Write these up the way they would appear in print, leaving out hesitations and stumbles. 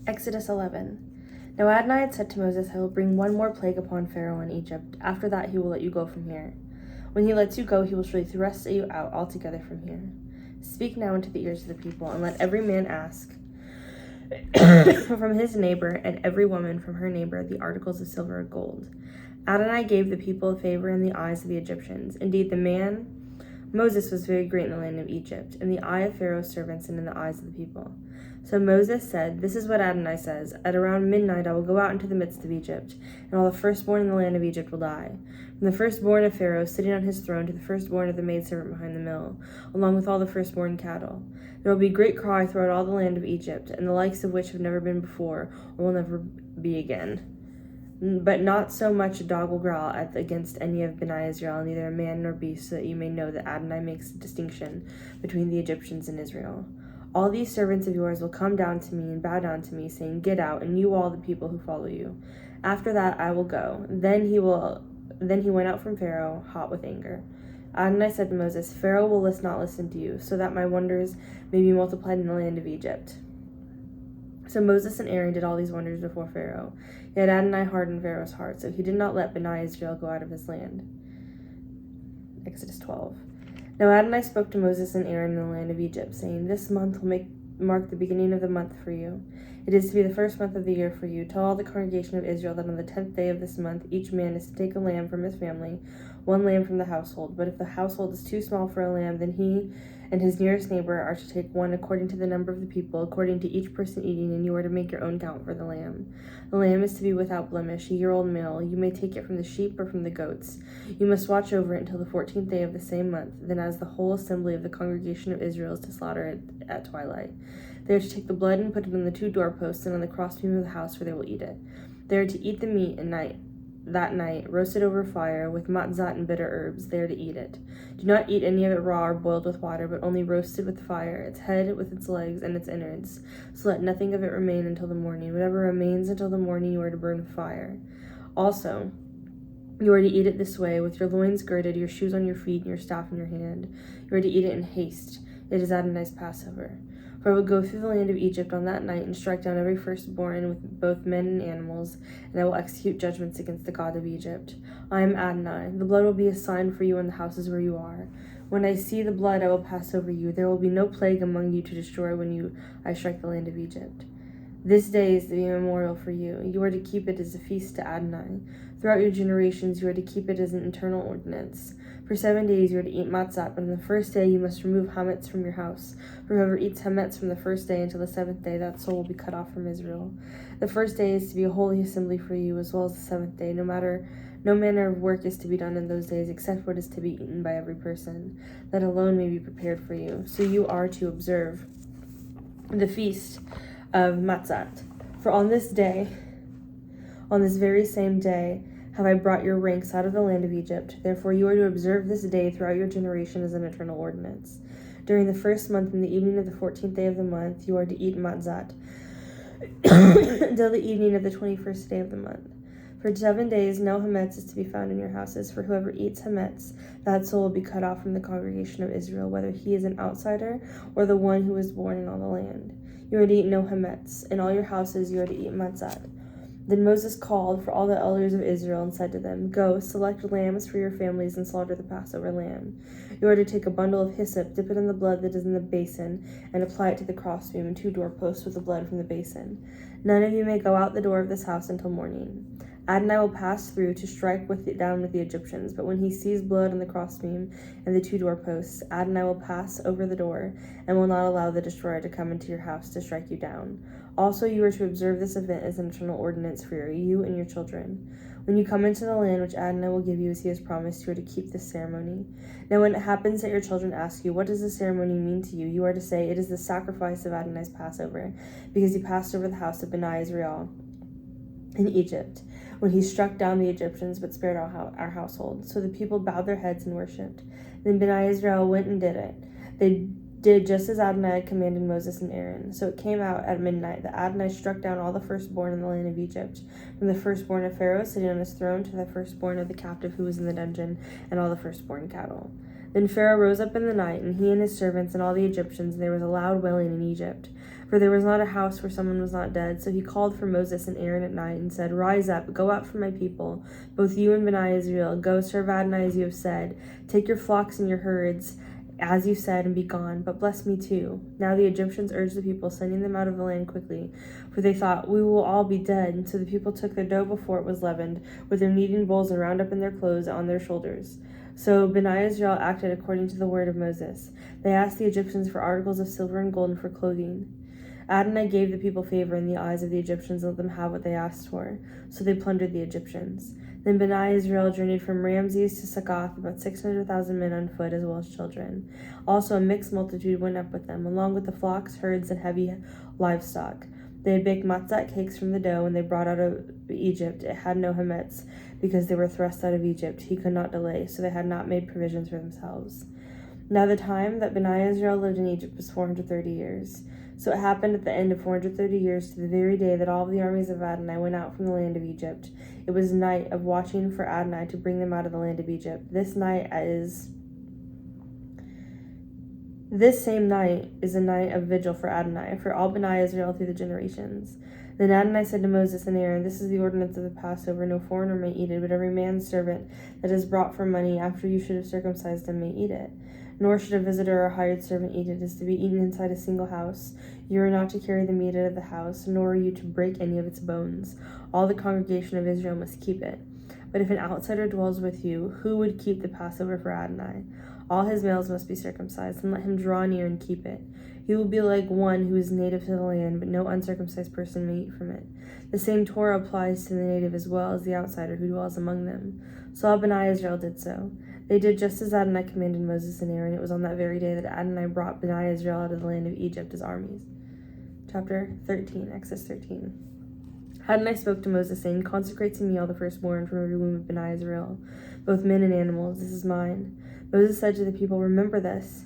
Exodus 11. Now Adonai had said to Moses, I will bring one more plague upon Pharaoh and Egypt. After that he will let you go from here. When he lets you go, he will surely thrust you out altogether from here. Speak now into the ears of the people, and let every man ask from his neighbor, and every woman from her neighbor, the articles of silver and gold. Adonai gave the people a favor in the eyes of the Egyptians. Indeed, the man Moses was very great in the land of Egypt, in the eye of Pharaoh's servants and in the eyes of the people. So Moses said, This is what Adonai says, At around midnight I will go out into the midst of Egypt, and all the firstborn in the land of Egypt will die. From the firstborn of Pharaoh sitting on his throne to the firstborn of the maidservant behind the mill, along with all the firstborn cattle. There will be a great cry throughout all the land of Egypt, and the likes of which have never been before, or will never be again. But not so much a dog will growl against any of Bani Israel, neither a man nor beast, so that you may know that Adonai makes a distinction between the Egyptians and Israel. All these servants of yours will come down to me and bow down to me, saying, Get out, and you all the people who follow you. After that I will go. Then he went out from Pharaoh, hot with anger. Adonai said to Moses, Pharaoh will not listen to you, so that my wonders may be multiplied in the land of Egypt. So Moses and Aaron did all these wonders before Pharaoh. Yet Adonai hardened Pharaoh's heart, so he did not let Bani Israel go out of his land. Exodus 12. Now Adonai spoke to Moses and Aaron in the land of Egypt, saying, This month will mark the beginning of the month for you. It is to be the first month of the year for you. Tell all the congregation of Israel that on the 10th day of this month each man is to take a lamb from his family, one lamb from the household. But if the household is too small for a lamb, then he and his nearest neighbor are to take one according to the number of the people, according to each person eating, and you are to make your own count for the lamb. The lamb is to be without blemish, a year-old male. You may take it from the sheep or from the goats. You must watch over it until the 14th day of the same month. Then as the whole assembly of the congregation of Israel is to slaughter it at twilight. They are to take the blood and put it on the 2 doorposts and on the crossbeam of the house where they will eat it. They are to eat the meat that night, roasted over fire, with matzah and bitter herbs. They are to eat it. Do not eat any of it raw or boiled with water, but only roasted with fire, its head with its legs and its innards. So let nothing of it remain until the morning. Whatever remains until the morning you are to burn with fire. Also, you are to eat it this way, with your loins girded, your shoes on your feet, and your staff in your hand. You are to eat it in haste. It is Adonai's Passover. For I will go through the land of Egypt on that night and strike down every firstborn with both men and animals, and I will execute judgments against the God of Egypt. I am Adonai. The blood will be a sign for you in the houses where you are. When I see the blood, I will pass over you. There will be no plague among you to destroy when I strike the land of Egypt. This day is to be a memorial for you. You are to keep it as a feast to Adonai. Throughout your generations, you are to keep it as an eternal ordinance. For 7 days you are to eat matzah, but on the first day you must remove hametz from your house. For whoever eats hametz from the first day until the 7th day, that soul will be cut off from Israel. The first day is to be a holy assembly for you, as well as the 7th day. No manner of work is to be done in those days, except what is to be eaten by every person. That alone may be prepared for you. So you are to observe the feast of matzah. For on this very same day, have I brought your ranks out of the land of Egypt. Therefore you are to observe this day throughout your generation as an eternal ordinance. During the first month, in the evening of the 14th day of the month, you are to eat matzah until the evening of the 21st day of the month. For 7 days no hametz is to be found in your houses, for whoever eats hametz, that soul will be cut off from the congregation of Israel, whether he is an outsider or the one who was born in all the land. You are to eat no hametz. In all your houses you are to eat matzah. Then Moses called for all the elders of Israel and said to them, Go, select lambs for your families and slaughter the Passover lamb. You are to take a bundle of hyssop, dip it in the blood that is in the basin, and apply it to the crossbeam and 2 doorposts with the blood from the basin. None of you may go out the door of this house until morning. Adonai will pass through to strike down with the Egyptians, but when he sees blood on the crossbeam and the 2 doorposts, Adonai will pass over the door and will not allow the destroyer to come into your house to strike you down. Also, you are to observe this event as an eternal ordinance for you and your children. When you come into the land which Adonai will give you as he has promised, you are to keep this ceremony. Now when it happens that your children ask you, What does this ceremony mean to you? You are to say, It is the sacrifice of Adonai's Passover, because he passed over the house of Bani Israel in Egypt, when he struck down the Egyptians but spared our household. So the people bowed their heads and worshipped. Then Bani Israel went and did it. They did just as Adonai had commanded Moses and Aaron. So it came out at midnight that Adonai struck down all the firstborn in the land of Egypt, from the firstborn of Pharaoh sitting on his throne to the firstborn of the captive who was in the dungeon, and all the firstborn cattle. Then Pharaoh rose up in the night, and he and his servants and all the Egyptians, and there was a loud wailing in Egypt. for there was not a house where someone was not dead. So he called for Moses and Aaron at night and said, "Rise up, go out from my people, both you and Bani Israel. Go serve Adonai as you have said. Take your flocks and your herds, as you said, and be gone, but bless me too." Now the Egyptians urged the people, sending them out of the land quickly, for they thought, "We will all be dead." And so the people took their dough before it was leavened, with their kneading bowls and round up in their clothes on their shoulders. So Bani Israel acted according to the word of Moses. They asked the Egyptians for articles of silver and gold and for clothing. Adonai gave the people favor in the eyes of the Egyptians and let them have what they asked for. So they plundered the Egyptians. Then Bani Israel journeyed from Ramses to Succoth, about 600,000 men on foot, as well as children. Also a mixed multitude went up with them, along with the flocks, herds, and heavy livestock. They had baked matzah cakes from the dough, and they brought out of Egypt. It had no hametz, because they were thrust out of Egypt. He could not delay, so they had not made provisions for themselves. Now the time that Bani Israel lived in Egypt was 430 years. So it happened at the end of 430 years, to the very day that all the armies of Adonai went out from the land of Egypt. It was night of watching for Adonai to bring them out of the land of Egypt. This same night is a night of vigil for Adonai, for all Bani Israel through the generations. Then Adonai said to Moses and Aaron, "This is the ordinance of the Passover. No foreigner may eat it, but every man's servant that is brought for money after you should have circumcised him may eat it. Nor should a visitor or a hired servant eat it. It is to be eaten inside a single house. You are not to carry the meat out of the house, nor are you to break any of its bones. All the congregation of Israel must keep it. But if an outsider dwells with you, who would keep the Passover for Adonai? All his males must be circumcised, and let him draw near and keep it. He will be like one who is native to the land, but no uncircumcised person may eat from it. The same Torah applies to the native as well as the outsider who dwells among them." So all Bani Israel did so. They did just as Adonai commanded Moses and Aaron. It was on that very day that Adonai brought Bani Israel out of the land of Egypt as armies. Chapter 13, Exodus 13. Adonai spoke to Moses, saying, "Consecrate to me all the firstborn from every womb of Bani Israel, both men and animals. This is mine." Moses said to the people, "Remember this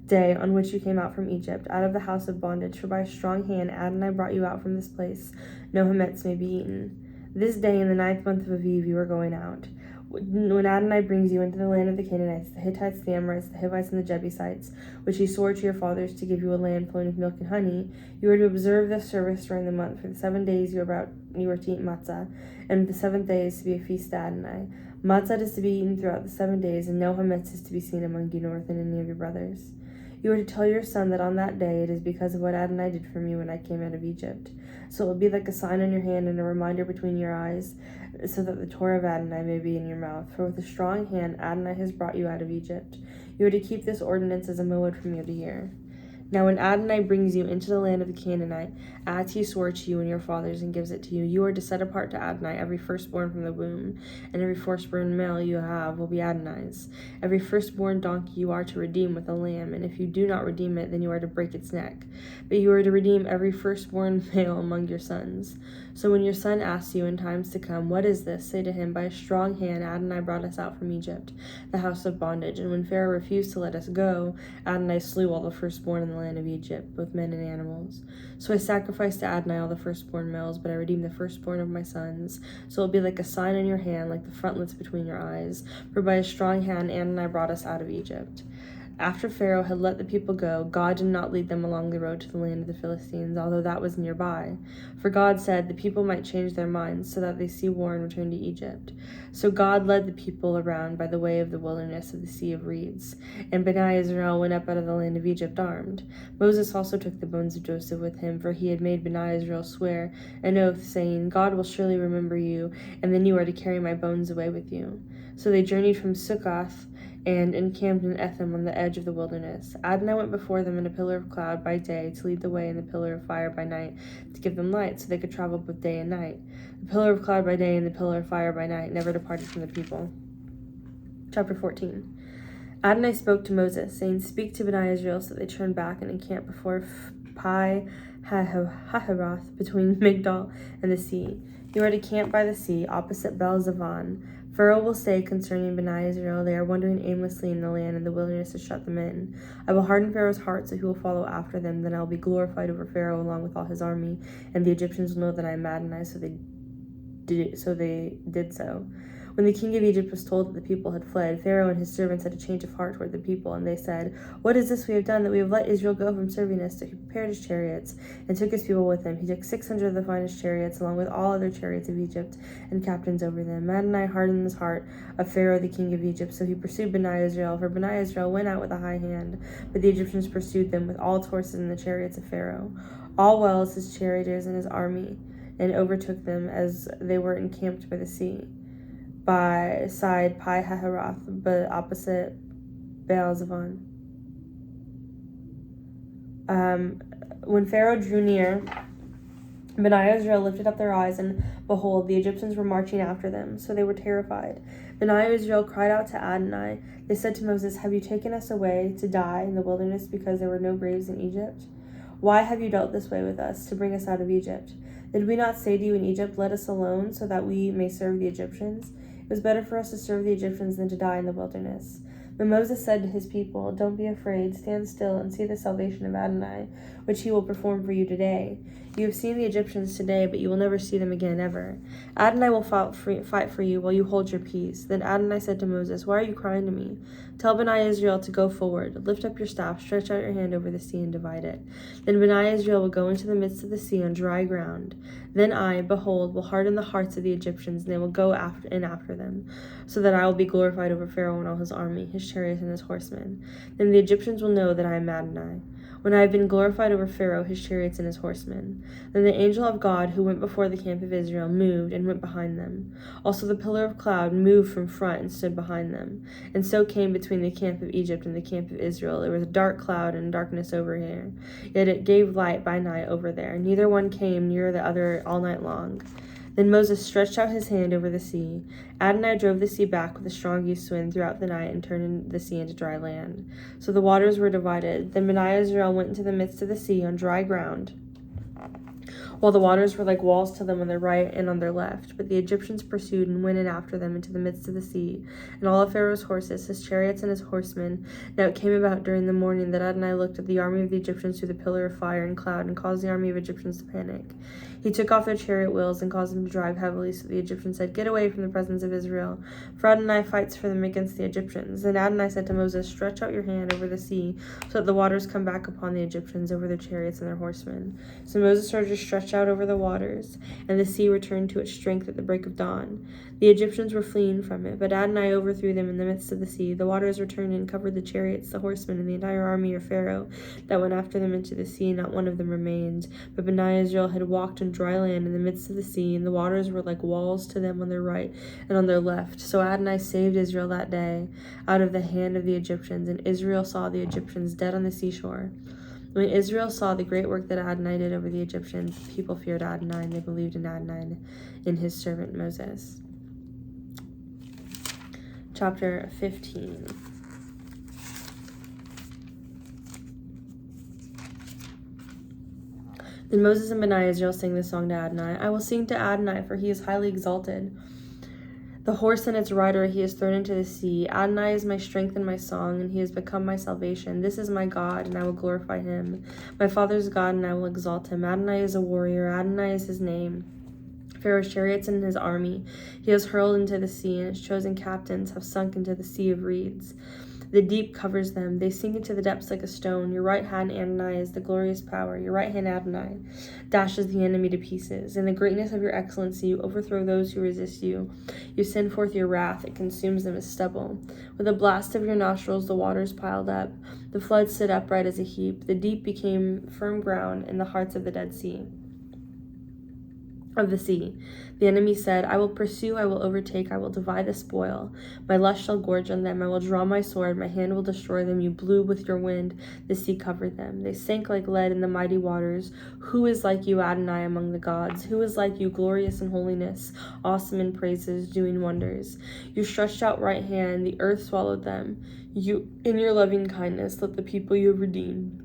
day on which you came out from Egypt, out of the house of bondage, for by a strong hand Adonai brought you out from this place. No hametz may be eaten. This day in the 9th month of Aviv you are going out. When Adonai brings you into the land of the Canaanites, the Hittites, the Amorites, the Hivites, and the Jebusites, which he swore to your fathers to give you a land flowing with milk and honey, you are to observe this service during the month. For the 7 days you are to eat matzah, and the 7th day is to be a feast to Adonai. Matzah is to be eaten throughout the 7 days, and no hametz is to be seen among you nor within any of your brothers. You are to tell your son that on that day it is because of what Adonai did for me when I came out of Egypt. So it will be like a sign on your hand and a reminder between your eyes, so that the Torah of Adonai may be in your mouth. For with a strong hand Adonai has brought you out of Egypt. You are to keep this ordinance as a moed from year to year. Now when Adonai brings you into the land of the Canaanite, as he swore to you and your fathers and gives it to you, you are to set apart to Adonai every firstborn from the womb, and every firstborn male you have will be Adonai's. Every firstborn donkey you are to redeem with a lamb, and if you do not redeem it, then you are to break its neck. But you are to redeem every firstborn male among your sons. So when your son asks you in times to come, "What is this?" say to him, "By a strong hand Adonai brought us out from Egypt, the house of bondage. And when Pharaoh refused to let us go, Adonai slew all the firstborn in the land of Egypt, both men and animals. So I sacrificed to Adonai all the firstborn males, but I redeemed the firstborn of my sons. So it will be like a sign on your hand, like the frontlets between your eyes. For by a strong hand Adonai brought us out of Egypt." After Pharaoh had let the people go, God did not lead them along the road to the land of the Philistines, although that was nearby. For God said the people might change their minds, so that they see war and return to Egypt. So God led the people around by the way of the wilderness of the Sea of Reeds. And Bani Israel went up out of the land of Egypt armed. Moses also took the bones of Joseph with him, for he had made Bani Israel swear an oath, saying, "God will surely remember you, and then you are to carry my bones away with you." So they journeyed from Succoth and encamped in Etham on the edge of the wilderness. Adonai went before them in a pillar of cloud by day to lead the way, and the pillar of fire by night to give them light, so they could travel both day and night. The pillar of cloud by day and the pillar of fire by night never departed from the people. Chapter 14. Adonai spoke to Moses, saying, "Speak to Bani Israel so that they turn back and encamp before Pi Hahiroth, between Migdol and the sea. You are to camp by the sea, opposite Baal-Zephon. Pharaoh will say concerning Bani Israel, they are wandering aimlessly in the land, and the wilderness has shut them in. I will harden Pharaoh's heart so he will follow after them. Then I will be glorified over Pharaoh along with all his army, and the Egyptians will know that I am Adonai." So they did so. When the king of Egypt was told that the people had fled, Pharaoh and his servants had a change of heart toward the people, and they said, "What is this we have done, that we have let Israel go from serving us?" So he prepared his chariots, and took his people with him. He took 600 of the finest chariots, along with all other chariots of Egypt, and captains over them. Adonai hardened the heart of Pharaoh the king of Egypt, so he pursued Bani Israel. For Bani Israel went out with a high hand, but the Egyptians pursued them with all its horses and the chariots of Pharaoh, all Wells his charioteers and his army, and overtook them as they were encamped by the sea, by side Pi Hahiroth, but opposite Baal Zephon. When Pharaoh drew near, Bani Israel lifted up their eyes, and behold, the Egyptians were marching after them, so they were terrified. Bani Israel cried out to Adonai. They said to Moses, "Have you taken us away to die in the wilderness because there were no graves in Egypt? Why have you dealt this way with us, to bring us out of Egypt? Did we not say to you in Egypt, 'Let us alone, so that we may serve the Egyptians'? It was better for us to serve the Egyptians than to die in the wilderness." But Moses said to his people, "Don't be afraid, stand still and see the salvation of Adonai, which he will perform for you today. You have seen the Egyptians today, but you will never see them again, ever. Adonai will fight for you while you hold your peace." Then Adonai said to Moses, "Why are you crying to me? Tell Bani Israel to go forward. Lift up your staff, stretch out your hand over the sea, and divide it. Then Bani Israel will go into the midst of the sea on dry ground. Then I, behold, will harden the hearts of the Egyptians, and they will go after them, so that I will be glorified over Pharaoh and all his army, his chariots and his horsemen. Then the Egyptians will know that I am Adonai, when I have been glorified over Pharaoh, his chariots, and his horsemen." Then the angel of God, who went before the camp of Israel, moved and went behind them. Also the pillar of cloud moved from front and stood behind them, and so came between the camp of Egypt and the camp of Israel. There was a dark cloud and darkness over here, yet it gave light by night over there. Neither one came near the other all night long. Then Moses stretched out his hand over the sea. Adonai drove the sea back with a strong east wind throughout the night, and turned the sea into dry land. So the waters were divided. Then Bani Israel went into the midst of the sea on dry ground, while the waters were like walls to them on their right and on their left. But the Egyptians pursued and went in after them into the midst of the sea, and all of Pharaoh's horses, his chariots, and his horsemen. Now it came about during the morning that Adonai looked at the army of the Egyptians through the pillar of fire and cloud, and caused the army of Egyptians to panic. He took off their chariot wheels and caused them to drive heavily, so the Egyptians said, "Get away from the presence of Israel, for Adonai fights for them against the Egyptians." Then Adonai said to Moses, "Stretch out your hand over the sea, so that the waters come back upon the Egyptians, over their chariots and their horsemen." So Moses started to stretch out over the waters, and the sea returned to its strength at the break of dawn. The Egyptians were fleeing from it, but Adonai overthrew them in the midst of the sea. The waters returned and covered the chariots, the horsemen, and the entire army of Pharaoh that went after them into the sea. Not one of them remained. But Bani Israel had walked on dry land in the midst of the sea, and the waters were like walls to them on their right and on their left. So Adonai saved Israel that day out of the hand of the Egyptians, and Israel saw the Egyptians dead on the seashore. When Israel saw the great work that Adonai did over the Egyptians, the people feared Adonai, and they believed in Adonai and his servant Moses. Chapter 15. Then Moses and Bani Israel sang this song to Adonai. "I will sing to Adonai, for he is highly exalted. The horse and its rider he has thrown into the sea. Adonai is my strength and my song, and he has become my salvation. This is my God, and I will glorify him. My father's God, and I will exalt him. Adonai is a warrior. Adonai is his name. Pharaoh's chariots and his army he has hurled into the sea, and its chosen captains have sunk into the sea of reeds. The deep covers them. They sink into the depths like a stone. Your right hand, Adonai, is the glorious power. Your right hand, Adonai, dashes the enemy to pieces. In the greatness of your excellency, you overthrow those who resist you. You send forth your wrath. It consumes them as stubble. With a blast of your nostrils, the waters piled up. The floods stood upright as a heap. The deep became firm ground in the hearts of the Dead Sea. Of the sea. The enemy said, "I will pursue, I will overtake, I will divide the spoil. My lust shall gorge on them. I will draw my sword, my hand will destroy them. You blew with your wind, the sea covered them. They sank like lead in the mighty waters. Who is like you, Adonai, among the gods? Who is like you, glorious in holiness, awesome in praises, doing wonders? You stretched out right hand, the earth swallowed them. You, in your loving kindness, let the people you have redeemed.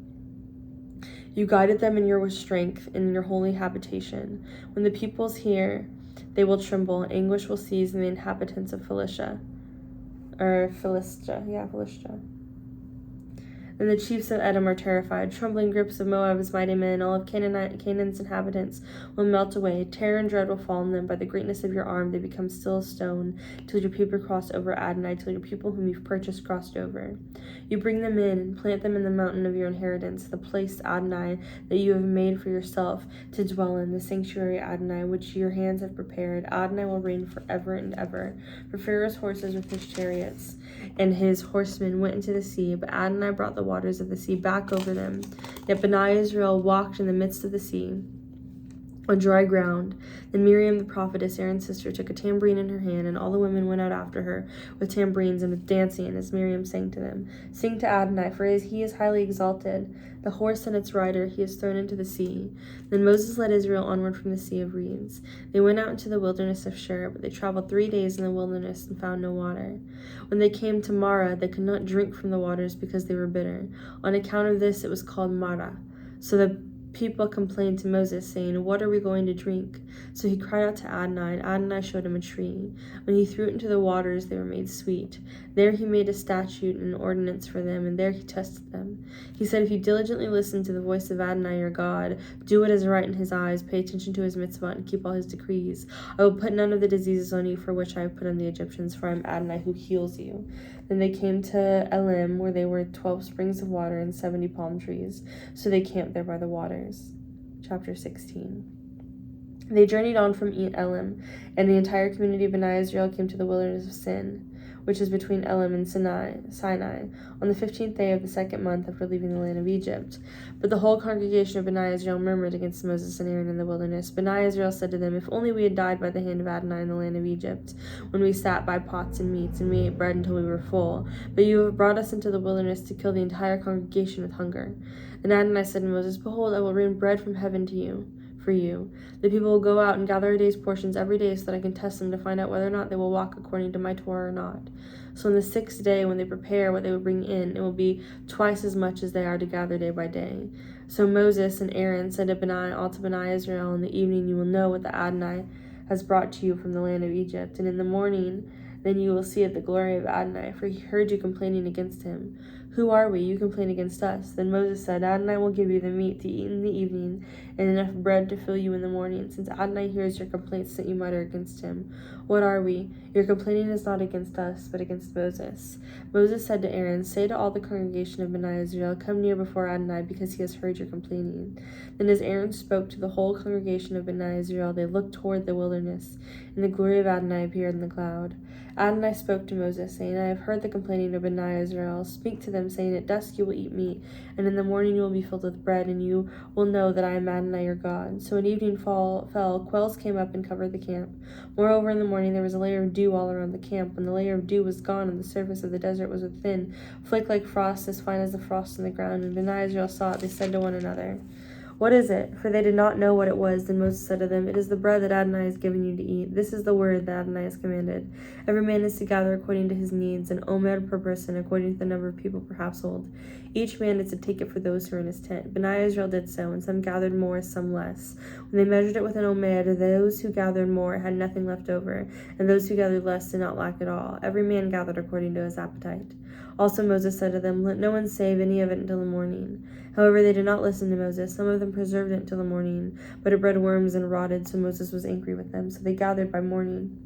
You guided them in your strength in your holy habitation. When the peoples hear, they will tremble, and anguish will seize the inhabitants of Philistia. And the chiefs of Edom are terrified. Trembling groups of Moab's mighty men, all of Canaan's inhabitants, will melt away. Terror and dread will fall on them. By the greatness of your arm, they become still as stone, till your people cross over Adonai, till your people whom you've purchased crossed over. You bring them in and plant them in the mountain of your inheritance, the place Adonai that you have made for yourself to dwell in, the sanctuary Adonai, which your hands have prepared. Adonai will reign forever and ever. For Pharaoh's horses with his chariots and his horsemen went into the sea, but Adonai brought the waters of the sea back over them. Yet Bani Israel walked in the midst of the sea on dry ground. Then Miriam the prophetess, Aaron's sister, took a tambourine in her hand, and all the women went out after her with tambourines and with dancing, as Miriam sang to them, "Sing to Adonai, for he is highly exalted. The horse and its rider he has thrown into the sea." Then Moses led Israel onward from the Sea of Reeds. They went out into the wilderness of Shur, but they traveled 3 days in the wilderness and found no water. When they came to Marah, they could not drink from the waters because they were bitter. On account of this it was called Marah. So the people complained to Moses, saying, "What are we going to drink?" So he cried out to Adonai, and Adonai showed him a tree. When he threw it into the waters, they were made sweet. There he made a statute and an ordinance for them, and there he tested them. He said, "If you diligently listen to the voice of Adonai your God, do what is right in his eyes, pay attention to his mitzvah, and keep all his decrees, I will put none of the diseases on you for which I have put on the Egyptians, for I am Adonai who heals you." Then they came to Elim, where there were 12 springs of water and 70 palm trees. So they camped there by the waters. Chapter 16. They journeyed on from Elim, and the entire community of Bani Israel came to the wilderness of Sin, which is between Elim and Sinai, on the 15th day of the 2nd month after leaving the land of Egypt. But the whole congregation of Bani Israel murmured against Moses and Aaron in the wilderness. Bani Israel said to them, "If only we had died by the hand of Adonai in the land of Egypt, when we sat by pots and meats, and we ate bread until we were full. But you have brought us into the wilderness to kill the entire congregation with hunger." Then Adonai said to Moses, "Behold, I will rain bread from heaven for you. The people will go out and gather a day's portions every day, so that I can test them to find out whether or not they will walk according to my Torah or not. So on the 6th day, when they prepare what they will bring in, it will be twice as much as they are to gather day by day." So Moses and Aaron said to Bani Israel, "In the evening you will know what the Adonai has brought to you from the land of Egypt, and in the morning then you will see the glory of Adonai, for he heard you complaining against him. Who are we? You complain against us." Then Moses said, "Adonai will give you the meat to eat in the evening, and enough bread to fill you in the morning, since Adonai hears your complaints that you mutter against him. What are we? Your complaining is not against us, but against Moses." Moses said to Aaron, "Say to all the congregation of Bani Israel, 'Come near before Adonai, because he has heard your complaining.'" Then as Aaron spoke to the whole congregation of Bani Israel, they looked toward the wilderness, and the glory of Adonai appeared in the cloud. Adonai spoke to Moses, saying, "I have heard the complaining of Bani Israel. Speak to them, saying, 'At dusk you will eat meat, and in the morning you will be filled with bread, and you will know that I am Adonai your God.'" So when evening fell, quails came up and covered the camp. Moreover, in the morning there was a layer of dew all around the camp. When the layer of dew was gone, and the surface of the desert was a thin, flake-like frost, as fine as the frost on the ground, and Bani Israel saw it, they said to one another, "What is it?" For they did not know what it was. Then Moses said to them, "It is the bread that Adonai has given you to eat. This is the word that Adonai has commanded. Every man is to gather according to his needs, an omer per person, according to the number of people per household. Each man is to take it for those who are in his tent." Bani Israel did so, and some gathered more, some less. When they measured it with an omer, those who gathered more had nothing left over, and those who gathered less did not lack at all. Every man gathered according to his appetite. Also Moses said to them, "Let no one save any of it until the morning." However, they did not listen to Moses. Some of them preserved it until the morning, but it bred worms and rotted, so Moses was angry with them. So they gathered by morning.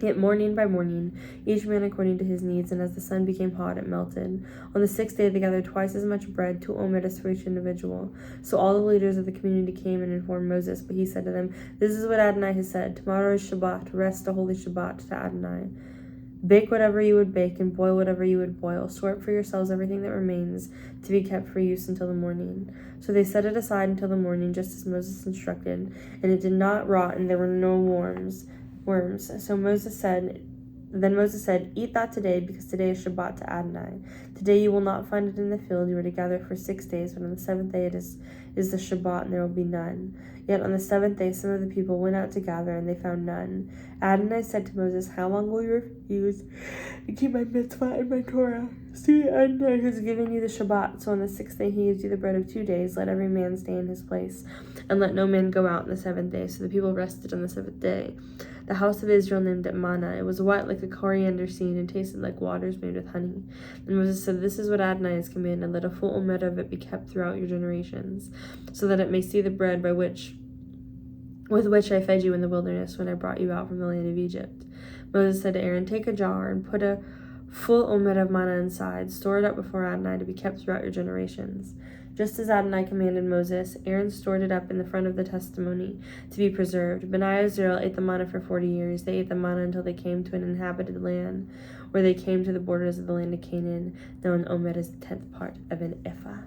Yet morning by morning, each man according to his needs, and as the sun became hot, it melted. On the 6th day they gathered twice as much bread, 2 omers for each individual. So all the leaders of the community came and informed Moses, but he said to them, "This is what Adonai has said. Tomorrow is Shabbat, rest a holy Shabbat to Adonai. Bake whatever you would bake, and boil whatever you would boil. Sort for yourselves everything that remains, to be kept for use until the morning." So they set it aside until the morning, just as Moses instructed, and it did not rot, and there were no worms. So Moses said, "Eat that today, because today is Shabbat to Adonai. Today you will not find it in the field. You are to gather for 6 days, but on the 7th day it is the Shabbat, and there will be none." Yet on the 7th day some of the people went out to gather, and they found none. Adonai said to Moses, "How long will you refuse to keep my mitzvah and my Torah? See, Adonai has given you the Shabbat, so on the 6th day he gives you the bread of 2 days. Let every man stay in his place, and let no man go out on the 7th day. So the people rested on the 7th day. The house of Israel named it manna. It was white like a coriander seed and tasted like waters made with honey. And Moses said, This is what Adonai has commanded. Let a full omer of it be kept throughout your generations, so that it may see the bread with which I fed you in the wilderness when I brought you out from the land of Egypt. Moses said to Aaron, Take a jar and put a full omer of manna inside. Store it up before Adonai to be kept throughout your generations. Just as Adonai commanded Moses, Aaron stored it up in the front of the testimony to be preserved. Bani Israel ate the manna for 40 years. They ate the manna until they came to an inhabited land, where they came to the borders of the land of Canaan. Now an omer is the 10th part of an ephah.